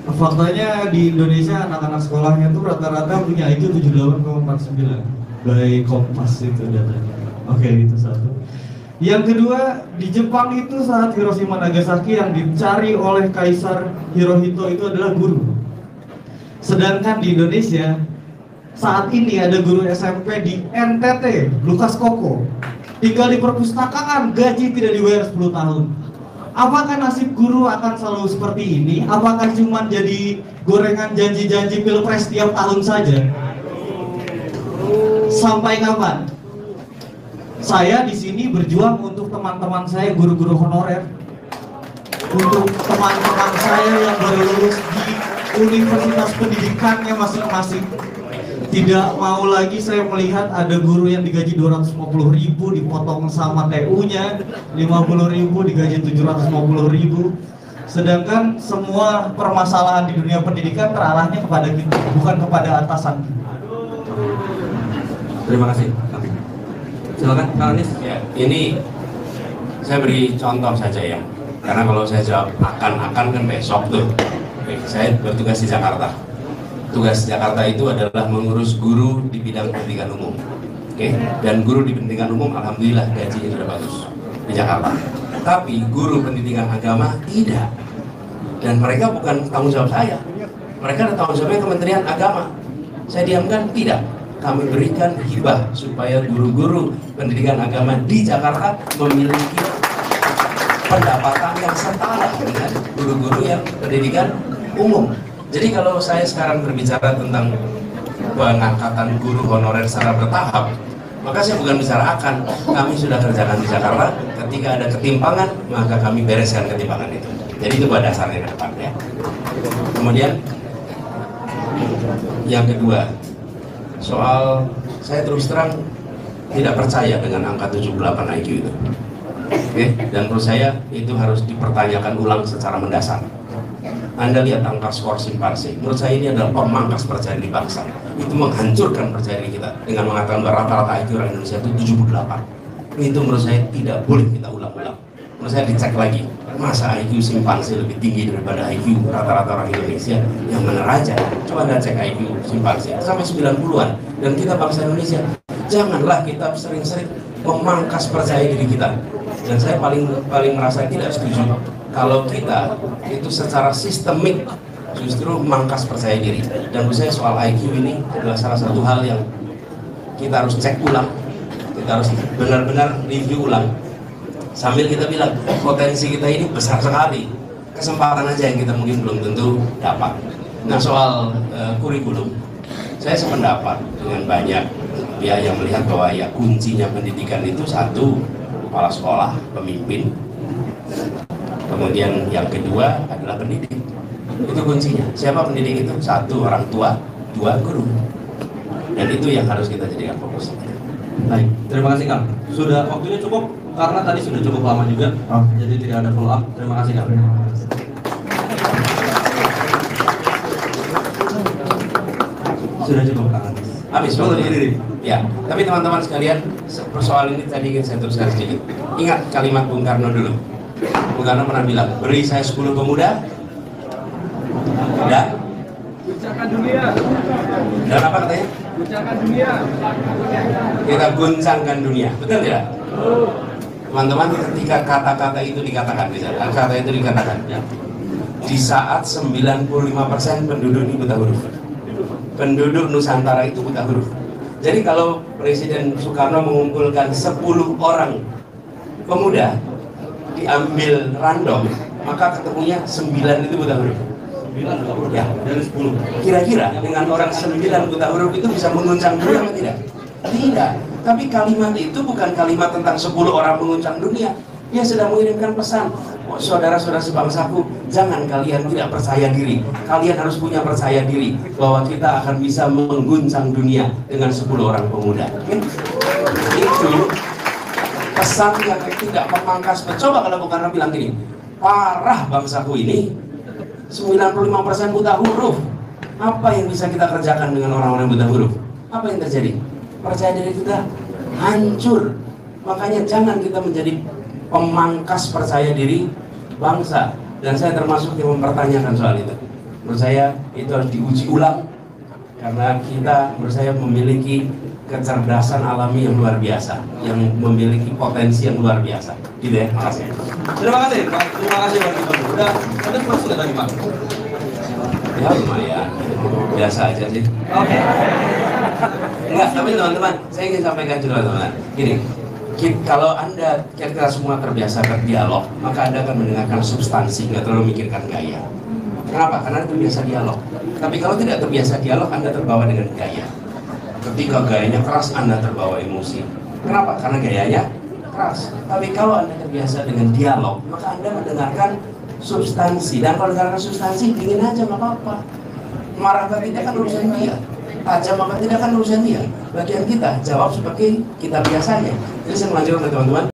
Faktanya di Indonesia anak-anak sekolahnya tuh rata-rata punya IQ 78,49 by Kompas itu datanya. Oke, itu satu. Yang kedua, di Jepang itu saat Hiroshima Nagasaki yang dicari oleh Kaisar Hirohito itu adalah guru. Sedangkan di Indonesia saat ini ada guru SMP di NTT, Lukas Koko, tinggal di perpustakaan, gaji tidak dibayar 10 tahun. Apakah nasib guru akan selalu seperti ini? Apakah cuma jadi gorengan janji-janji pilpres tiap tahun saja? Sampai kapan? Saya di sini berjuang untuk teman-teman saya guru-guru honorer, untuk teman-teman saya yang baru lulus di universitas pendidikannya masing-masing. Tidak mau lagi saya melihat ada guru yang digaji 250.000 dipotong sama TU-nya, 50.000 digaji 750.000. Sedangkan semua permasalahan di dunia pendidikan terarahnya kepada kita, bukan kepada atasan. Terima kasih. Silakan, Kang Anies. Ya, ini saya beri contoh saja ya. Karena kalau saya jawab akan kan besok tuh. Oke, saya bertugas di Jakarta. Tugas Jakarta itu adalah mengurus guru di bidang pendidikan umum. Oke, dan guru di pendidikan umum alhamdulillah gajinya sudah bagus di Jakarta. Tapi guru pendidikan agama tidak. Dan mereka bukan tanggung jawab saya. Mereka ada tanggung jawabnya Kementerian Agama. Saya diamkan? Tidak. Kami berikan hibah supaya guru-guru pendidikan agama di Jakarta memiliki pendapatan yang setara dengan guru-guru yang pendidikan umum. Jadi kalau saya sekarang berbicara tentang pengangkatan guru honorer secara bertahap, maka saya bukan bicara akan, kami sudah kerjakan di Jakarta. Ketika ada ketimpangan, maka kami bereskan ketimpangan itu. Jadi itu buat dasarnya ke depan ya. Kemudian yang kedua, soal saya terus terang tidak percaya dengan angka 78 IQ itu. Oke, dan menurut saya itu harus dipertanyakan ulang secara mendasar. Anda lihat angka skor Simparsi, menurut saya ini adalah pemangkas percaya diri bangsa. Itu menghancurkan percaya diri kita dengan mengatakan bahwa rata-rata IQ orang Indonesia itu 78. Itu menurut saya tidak boleh kita ulang-ulang. Menurut saya dicek lagi, masa IQ Simpanse lebih tinggi daripada IQ rata-rata orang Indonesia? Yang mana aja? Coba Anda cek IQ Simpanse sampai 90-an. Dan kita bangsa Indonesia, janganlah kita sering-sering memangkas percaya diri kita. Dan saya paling merasa tidak setuju kalau kita itu secara sistemik justru memangkas percaya diri. Dan menurut saya soal IQ ini adalah salah satu hal yang kita harus cek ulang, kita harus benar-benar review ulang, sambil kita bilang potensi kita ini besar sekali, kesempatan aja yang kita mungkin belum tentu dapat. Nah soal kurikulum, saya sependapat dengan banyak pihak yang melihat bahwa ya kuncinya pendidikan itu satu, kepala sekolah, pemimpin. Kemudian yang kedua adalah pendidik. Itu kuncinya. Siapa pendidik itu? Satu, orang tua. Dua, guru. Dan itu yang harus kita jadikan fokus. Baik, terima kasih Kang. Sudah waktunya cukup karena tadi sudah cukup lama juga. Jadi tidak ada follow up. Terima kasih Kang. Sudah cukup Kang. Habis waktu. Ya, tapi teman-teman sekalian, persoalan ini tadi ingin saya teruskan sedikit. Ingat kalimat Bung Karno dulu. Bung Karno pernah bilang, beri saya 10 pemuda dan guncangkan dunia. Dan apa katanya? Guncangkan dunia. Kita guncangkan dunia, betul tidak? Teman-teman, ketika kata-kata itu dikatakan, kata itu dikatakan, ya, di saat 95% penduduk ini buta huruf, penduduk Nusantara itu buta huruf. Jadi kalau Presiden Soekarno mengumpulkan 10 orang pemuda, diambil random, maka ketemunya 9 itu buta huruf. 9 buta huruf Ya, dari 10. Kira-kira dengan orang 9 buta huruf itu bisa menguncang dunia atau tidak? Tidak. Tapi kalimat itu bukan kalimat tentang 10 orang menguncang dunia. Dia sedang mengirimkan pesan, oh, saudara-saudara sebangsaku, jangan kalian tidak percaya diri. Kalian harus punya percaya diri bahwa kita akan bisa mengguncang dunia dengan 10 orang pemuda. Itu pesan yang tidak memangkas. Coba kalau Bung Karno bilang gini, parah bangsaku ini, 95% buta huruf. Apa yang bisa kita kerjakan dengan orang-orang buta huruf? Apa yang terjadi? Percaya diri kita hancur. Makanya jangan kita menjadi pemangkas percaya diri bangsa. Dan saya termasuk yang mempertanyakan soal itu. Menurut saya itu harus diuji ulang, karena kita menurut saya memiliki kecerdasan alami yang luar biasa, yang memiliki potensi yang luar biasa. Gitu ya, makasih. Terima kasih Pak Gibran. Udah masuk nggak tadi Pak? Ya lumayan, biasa aja sih. Oke. Enggak, tapi teman-teman, saya ingin sampaikan juga teman-teman. Gini, kalau Anda kira-kira semua terbiasa berdialog, maka Anda akan mendengarkan substansi, nggak terlalu memikirkan gaya. Kenapa? Karena terbiasa dialog. Tapi kalau tidak terbiasa dialog, Anda terbawa dengan gaya. Ketika gayanya keras, Anda terbawa emosi. Kenapa? Karena gayanya keras. Tapi kalau Anda terbiasa dengan dialog, maka Anda mendengarkan substansi. Dan kalau mendengarkan substansi, dingin aja, nggak apa-apa. Marah atau tidak kan urusan dia. Tajam apa tidak kan urusan dia. Bagian kita jawab seperti kita biasanya. Jadi saya melanjutkan teman-teman.